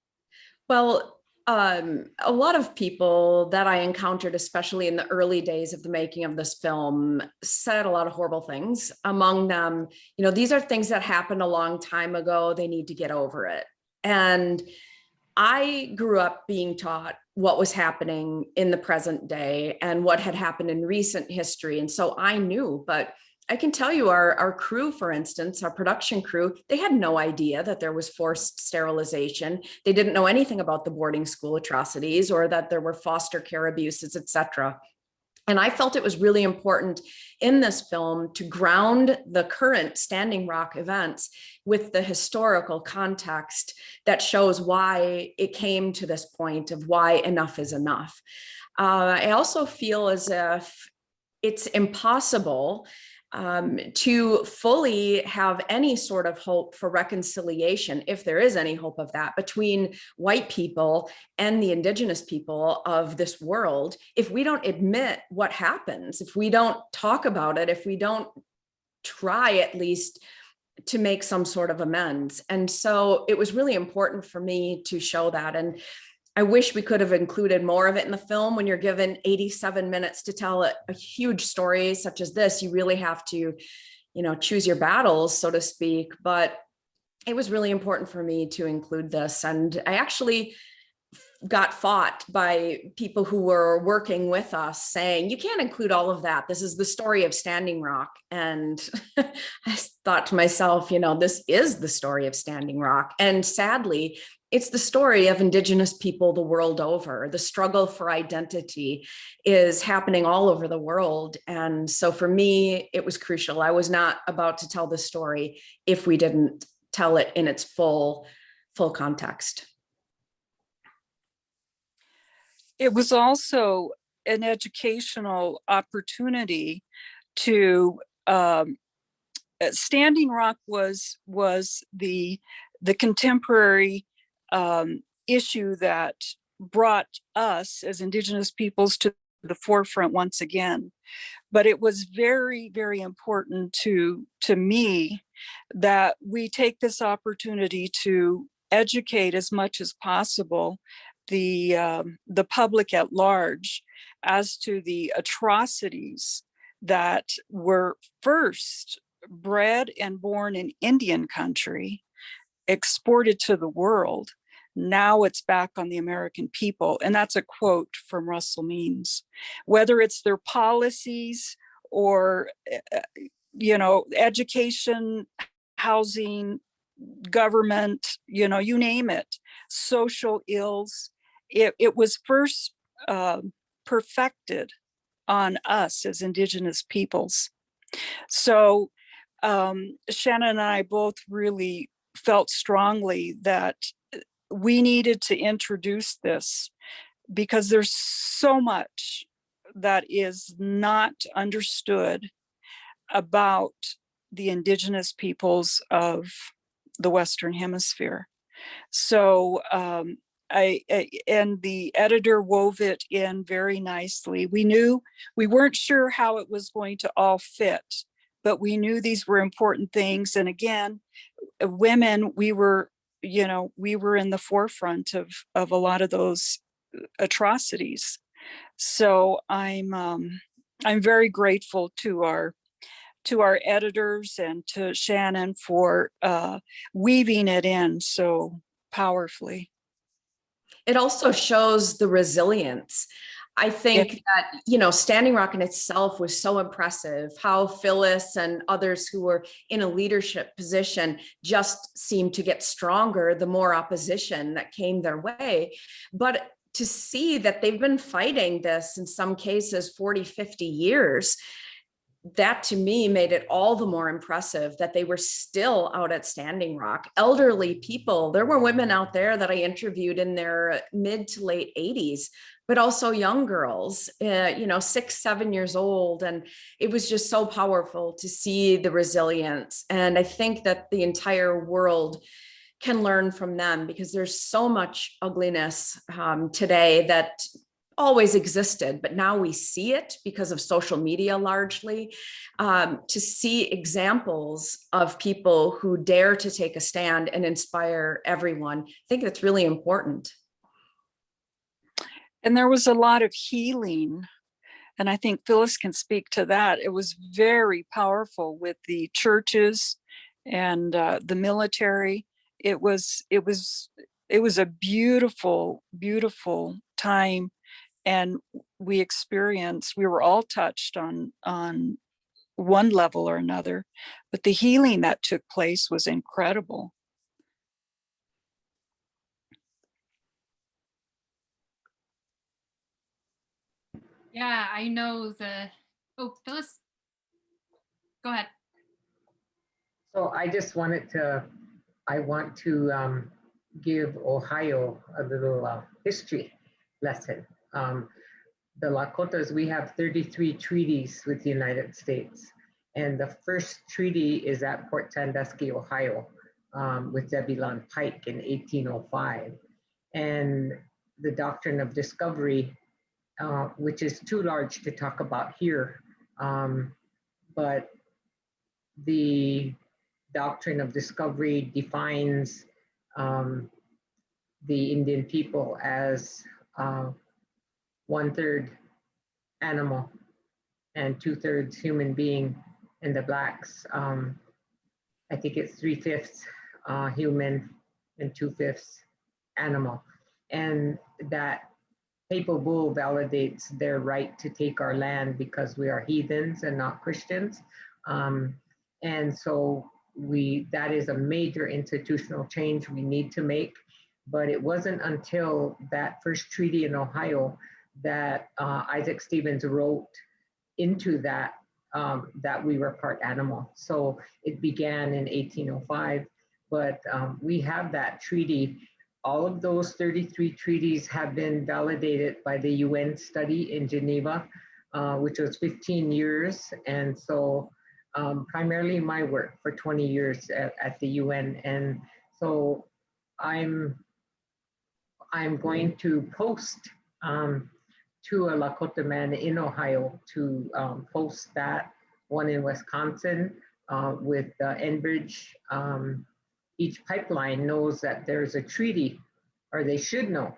Well, a lot of people that I encountered, especially in the early days of the making of this film, said a lot of horrible things. Among them, these are things that happened a long time ago. They need to get over it. And I grew up being taught what was happening in the present day and what had happened in recent history. And so I knew, but I can tell you our crew, for instance, our production crew, they had no idea that there was forced sterilization. They didn't know anything about the boarding school atrocities or that there were foster care abuses, etc. And I felt it was really important in this film to ground the current Standing Rock events with the historical context that shows why it came to this point of why enough is enough. I also feel as if it's impossible to fully have any sort of hope for reconciliation, if there is any hope of that, between white people and the Indigenous people of this world, if we don't admit what happens, if we don't talk about it, if we don't try at least to make some sort of amends. And so it was really important for me to show that. And I wish we could have included more of it in the film. When you're given 87 minutes to tell a huge story such as this, you really have to, choose your battles, so to speak. But it was really important for me to include this. And I actually got fought by people who were working with us saying, you can't include all of that. This is the story of Standing Rock. And I thought to myself, this is the story of Standing Rock. And sadly, it's the story of Indigenous people the world over. The struggle for identity is happening all over the world. And so for me, it was crucial. I was not about to tell the story if we didn't tell it in its full context. It was also an educational opportunity to Standing Rock was the contemporary issue that brought us as Indigenous peoples to the forefront once again. But it was very, very important to me that we take this opportunity to educate as much as possible the public at large as to the atrocities that were first bred and born in Indian country, exported to the world. Now it's back on the American people. And that's a quote from Russell Means. Whether it's their policies or, education, housing, government, you name it, social ills, it was first perfected on us as Indigenous peoples. So Shannon and I both really felt strongly that we needed to introduce this because there's so much that is not understood about the Indigenous peoples of the Western Hemisphere. So and the editor wove it in very nicely. We weren't sure how it was going to all fit, but we knew these were important things. And again, women, we were in the forefront of a lot of those atrocities. So I'm very grateful to our editors and to Shannon for weaving it in so powerfully. It also shows the resilience. I think that, Standing Rock in itself was so impressive, how Phyllis and others who were in a leadership position just seemed to get stronger the more opposition that came their way. But to see that they've been fighting this in some cases 40, 50 years, that to me made it all the more impressive that they were still out at Standing Rock. Elderly people, there were women out there that I interviewed in their mid to late 80s, but also young girls, 6, 7 years old. And it was just so powerful to see the resilience. And I think that the entire world can learn from them because there's so much ugliness today that always existed, but now we see it because of social media largely. To see examples of people who dare to take a stand and inspire everyone, I think that's really important. And there was a lot of healing. And I think Phyllis can speak to that. It was very powerful with the churches and the military. It was a beautiful, beautiful time. And we were all touched on one level or another, but the healing that took place was incredible. Yeah, I know Phyllis, go ahead. So I want to give Ohio a little history lesson. The Lakotas, we have 33 treaties with the United States. And the first treaty is at Port Sandusky, Ohio, with Zebulon Pike in 1805. And the Doctrine of Discovery, which is too large to talk about here, but the Doctrine of Discovery defines the Indian people as 1/3 animal and 2/3 human being, and the Blacks. I think it's 3/5 human and 2/5 animal. And that papal bull validates their right to take our land because we are heathens and not Christians. And so that is a major institutional change we need to make. But it wasn't until that first treaty in Ohio that Isaac Stevens wrote into that that we were part animal. So it began in 1805, but we have that treaty. All of those 33 treaties have been validated by the UN study in Geneva, which was 15 years. And so primarily my work for 20 years at the UN. And so I'm going to post to a Lakota man in Ohio to post that, one in Wisconsin with Enbridge. Each pipeline knows that there's a treaty, or they should know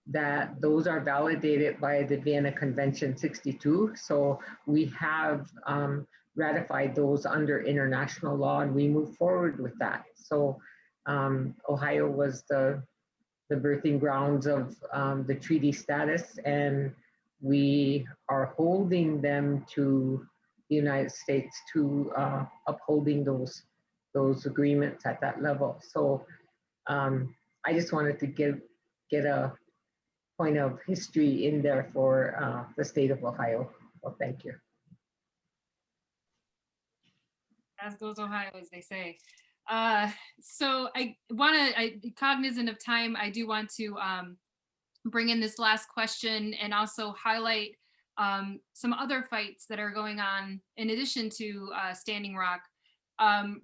that those are validated by the Vienna Convention 62. So we have ratified those under international law, and we move forward with that. So Ohio was the birthing grounds of the treaty status, and we are holding them to the United States to upholding those agreements at that level. So I just wanted to get a point of history in there for the state of Ohio. Well, thank you. As goes Ohio, as they say. So cognizant of time, I do want to bring in this last question and also highlight some other fights that are going on in addition to Standing Rock.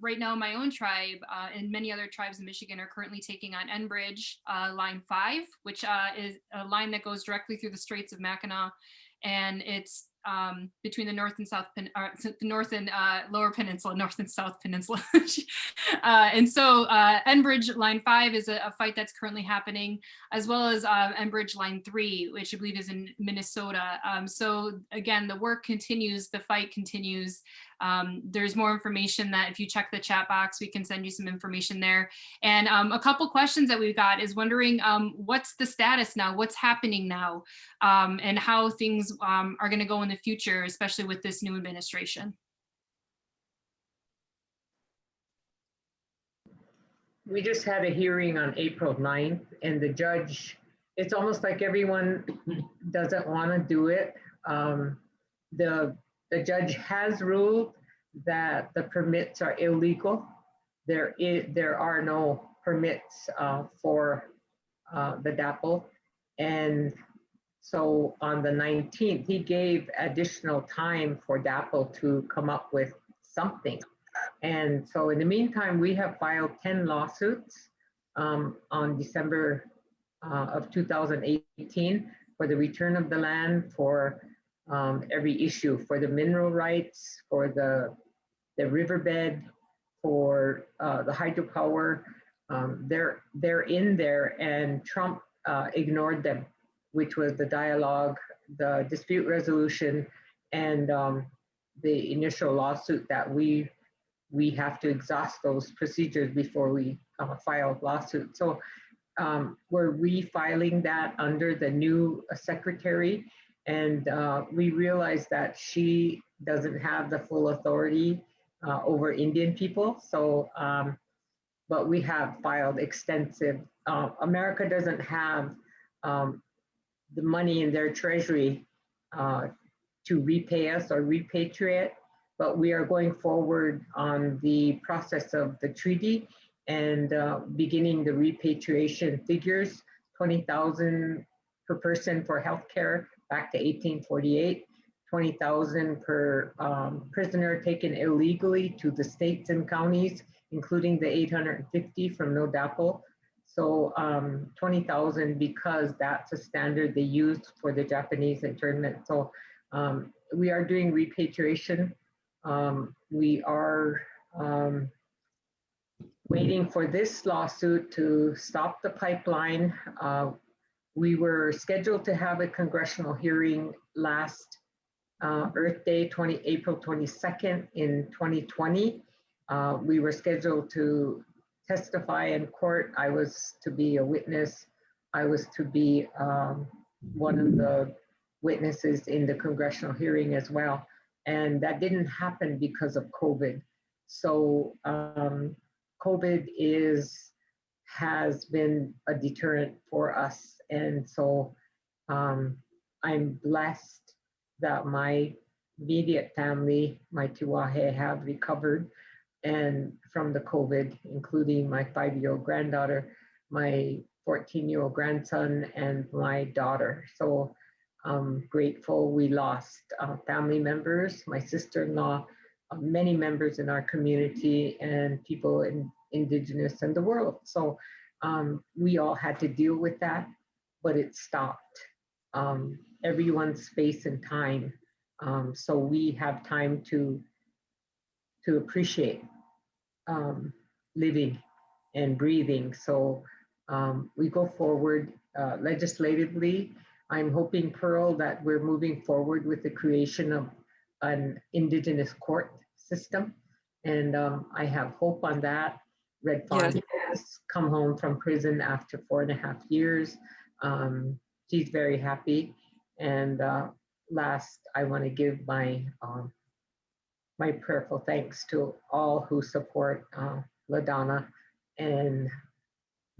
Right now, my own tribe and many other tribes in Michigan are currently taking on Enbridge Line 5, which is a line that goes directly through the Straits of Mackinac, and it's between the North and South, the North and Lower Peninsula, North and South Peninsula. And so Enbridge Line 5 is a fight that's currently happening, as well as Enbridge Line 3, which I believe is in Minnesota. So again, the work continues, the fight continues. There's more information that if you check the chat box, we can send you some information there. And a couple questions that we've got is wondering what's the status now, what's happening now, and how things are going to go in the future, especially with this new administration. We just had a hearing on April 9th, and the judge, it's almost like everyone doesn't want to do it. The judge has ruled that the permits are illegal. There are no permits for the DAPL. And so on the 19th, he gave additional time for DAPL to come up with something. And so in the meantime, we have filed 10 lawsuits on December of 2018 for the return of the land, for every issue, for the mineral rights, for the riverbed, for the hydropower. They're in there, and Trump ignored them, which was the dialogue, the dispute resolution, and the initial lawsuit that we have to exhaust those procedures before we file a lawsuit. So we're refiling that under the new secretary, and we realize that she doesn't have the full authority over Indian people. So, but we have filed extensive, America doesn't have the money in their treasury to repay us or repatriate, but we are going forward on the process of the treaty and beginning the repatriation figures, 20,000 per person for healthcare back to 1848, 20,000 per prisoner taken illegally to the states and counties, including the 850 from No DAPL. So 20,000 because that's a standard they used for the Japanese internment. So we are doing repatriation. We are waiting for this lawsuit to stop the pipeline. We were scheduled to have a congressional hearing last Earth Day, April 22nd in 2020. We were scheduled to testify in court. I was to be a witness. I was to be one of the witnesses in the congressional hearing as well. And that didn't happen because of COVID. So COVID has been a deterrent for us. And so I'm blessed that my immediate family, my Tiwahe, have recovered and from the COVID, including my 5-year-old granddaughter, my 14-year-old grandson, and my daughter. So I'm grateful. We lost family members, my sister-in-law, many members in our community, and people in Indigenous and the world. So we all had to deal with that, but it stopped. Everyone's space and time. So we have time to appreciate living and breathing. So we go forward legislatively. I'm hoping, Pearl, that we're moving forward with the creation of an Indigenous court system. And I have hope on that. Red Fawn has come home from prison after 4.5 years. She's very happy. And last, I want to give my my prayerful thanks to all who support LaDonna and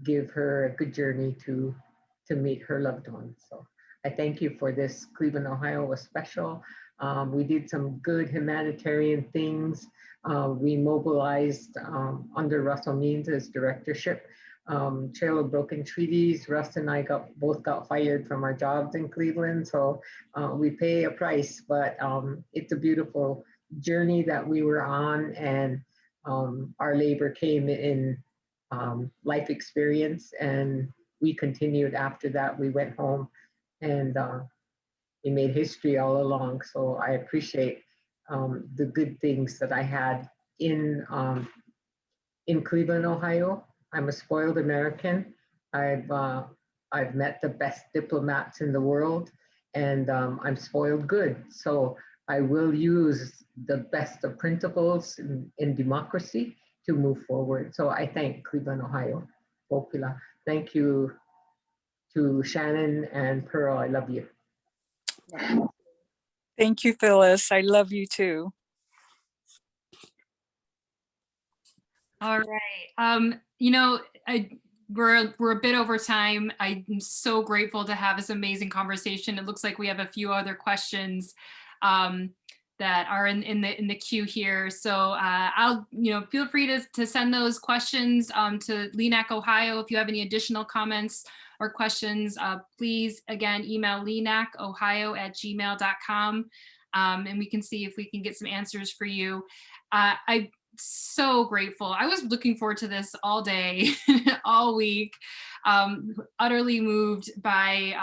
give her a good journey to meet her loved ones. So I thank you for this. Cleveland, Ohio was special. We did some good humanitarian things. We mobilized under Russell Means' directorship. Trail of Broken Treaties. Russ and I both got fired from our jobs in Cleveland, so we pay a price, but it's a beautiful journey that we were on, and our labor came in life experience, and we continued after that. We went home, and we made history all along. So I appreciate the good things that I had in Cleveland, Ohio. I'm a spoiled American. I've met the best diplomats in the world, and I'm spoiled good. So I will use the best of principles in democracy to move forward. So I thank Cleveland, Ohio. Popula. Thank you to Shannon and Pearl. I love you. Thank you, Phyllis. I love you too. All right. You know, we're a bit over time. I'm so grateful to have this amazing conversation. It looks like we have a few other questions that are in the queue here. So I'll, feel free to send those questions to LENAC Ohio. If you have any additional comments or questions, please again email lenacohio@gmail.com, and we can see if we can get some answers for you. I'm so grateful. I was looking forward to this all day, all week. Utterly moved by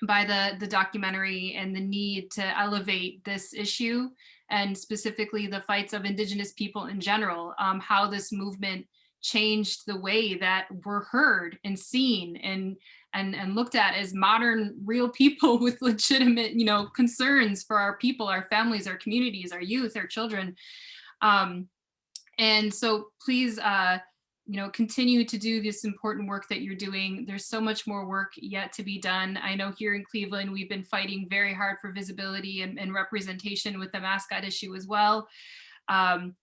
the documentary and the need to elevate this issue, and specifically the fights of Indigenous people in general, how this movement changed the way that we're heard and seen and looked at as modern, real people with legitimate, concerns for our people, our families, our communities, our youth, our children. And so please, continue to do this important work that you're doing. There's so much more work yet to be done. I know here in Cleveland, we've been fighting very hard for visibility and representation with the mascot issue as well. And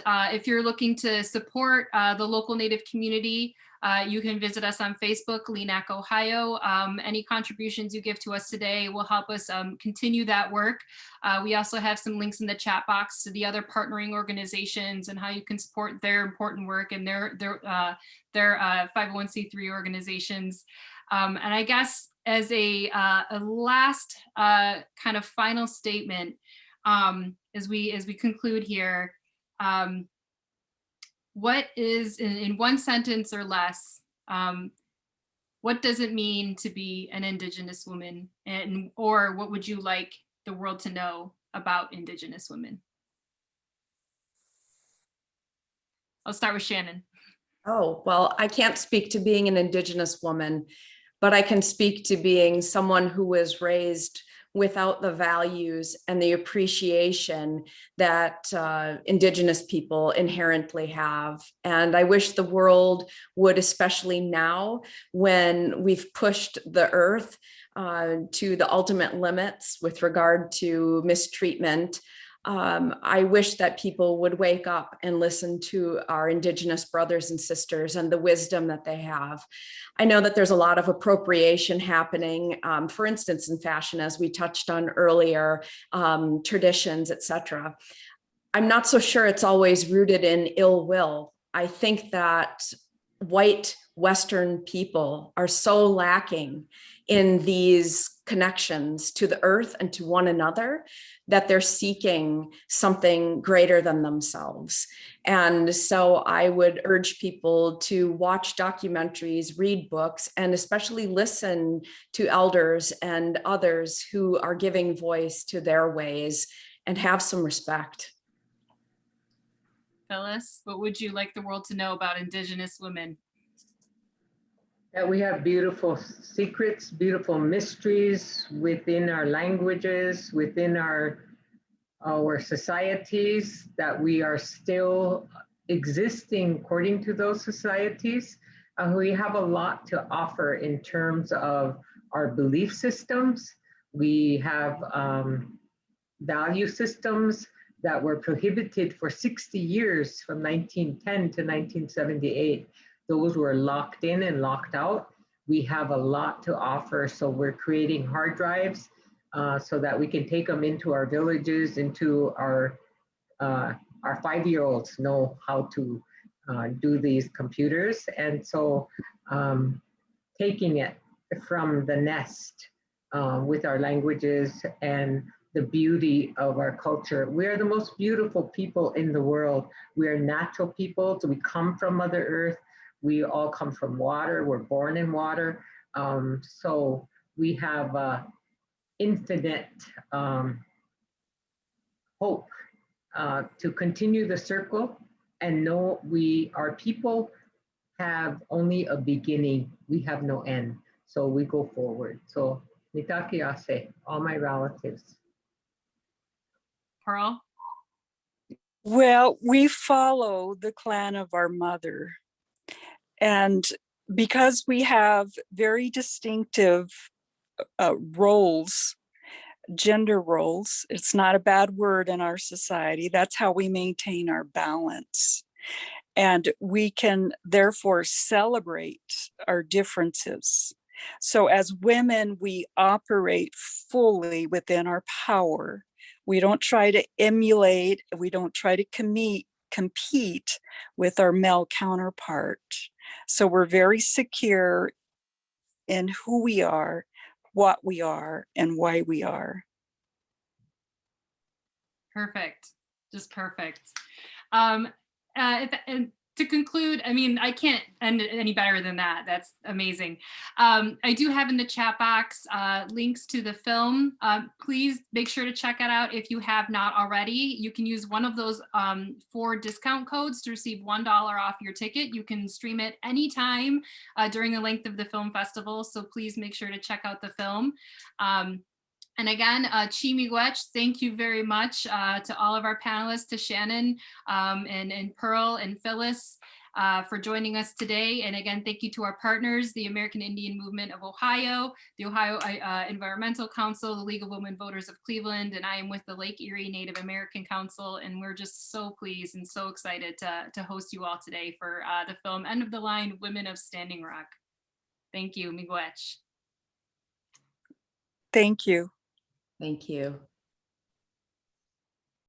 if you're looking to support the local Native community, you can visit us on Facebook, LENAC Ohio. Any contributions you give to us today will help us continue that work. We also have some links in the chat box to the other partnering organizations and how you can support their important work and their 501c3 organizations. And I guess as a last kind of final statement, as we conclude here, what is, in one sentence or less, what does it mean to be an Indigenous woman, or what would you like the world to know about Indigenous women? I'll start with Shannon. Oh, well, I can't speak to being an Indigenous woman, but I can speak to being someone who was raised without the values and the appreciation that Indigenous people inherently have. And I wish the world would, especially now when we've pushed the earth to the ultimate limits with regard to mistreatment, I wish that people would wake up and listen to our Indigenous brothers and sisters and the wisdom that they have. I know that there's a lot of appropriation happening, for instance, in fashion, as we touched on earlier, traditions, etc. I'm not so sure it's always rooted in ill will. I think that white Western people are so lacking in these connections to the earth and to one another that they're seeking something greater than themselves. And so I would urge people to watch documentaries, read books, and especially listen to elders and others who are giving voice to their ways, and have some respect. Phyllis, what would you like the world to know about Indigenous women? That we have beautiful secrets, beautiful mysteries within our languages, within our societies, that we are still existing according to those societies. We have a lot to offer in terms of our belief systems. We have value systems that were prohibited for 60 years from 1910 to 1978. Those were locked in and locked out. We have a lot to offer, so we're creating hard drives so that we can take them into our villages, into our 5-year-olds know how to do these computers. And so taking it from the nest with our languages and the beauty of our culture. We are the most beautiful people in the world. We are natural people, so we come from Mother Earth. We all come from water. We're born in water. So we have infinite hope to continue the circle and know our people have only a beginning. We have no end. So we go forward. So Mitaki Ase, all my relatives. Pearl? Well, we follow the clan of our mother. And because we have very distinctive roles, gender roles, it's not a bad word in our society. That's how we maintain our balance. And we can therefore celebrate our differences. So as women, we operate fully within our power. We don't try to emulate, we don't try to compete with our male counterpart. So we're very secure in who we are, what we are, and why we are. Perfect, just perfect. And to conclude, I mean, I can't end it any better than that. That's amazing. I do have in the chat box links to the film. Please make sure to check it out if you have not already. You can use one of those 4 discount codes to receive $1 off your ticket. You can stream it anytime during the length of the film festival. So please make sure to check out the film. And again, Chi Miigwech, thank you very much to all of our panelists, to Shannon and Pearl and Phyllis for joining us today. And again, thank you to our partners, the American Indian Movement of Ohio, the Ohio Environmental Council, the League of Women Voters of Cleveland, and I am with the Lake Erie Native American Council. And we're just so pleased and so excited to host you all today for the film End of the Line, Women of Standing Rock. Thank you, Miigwech. Thank you. Thank you.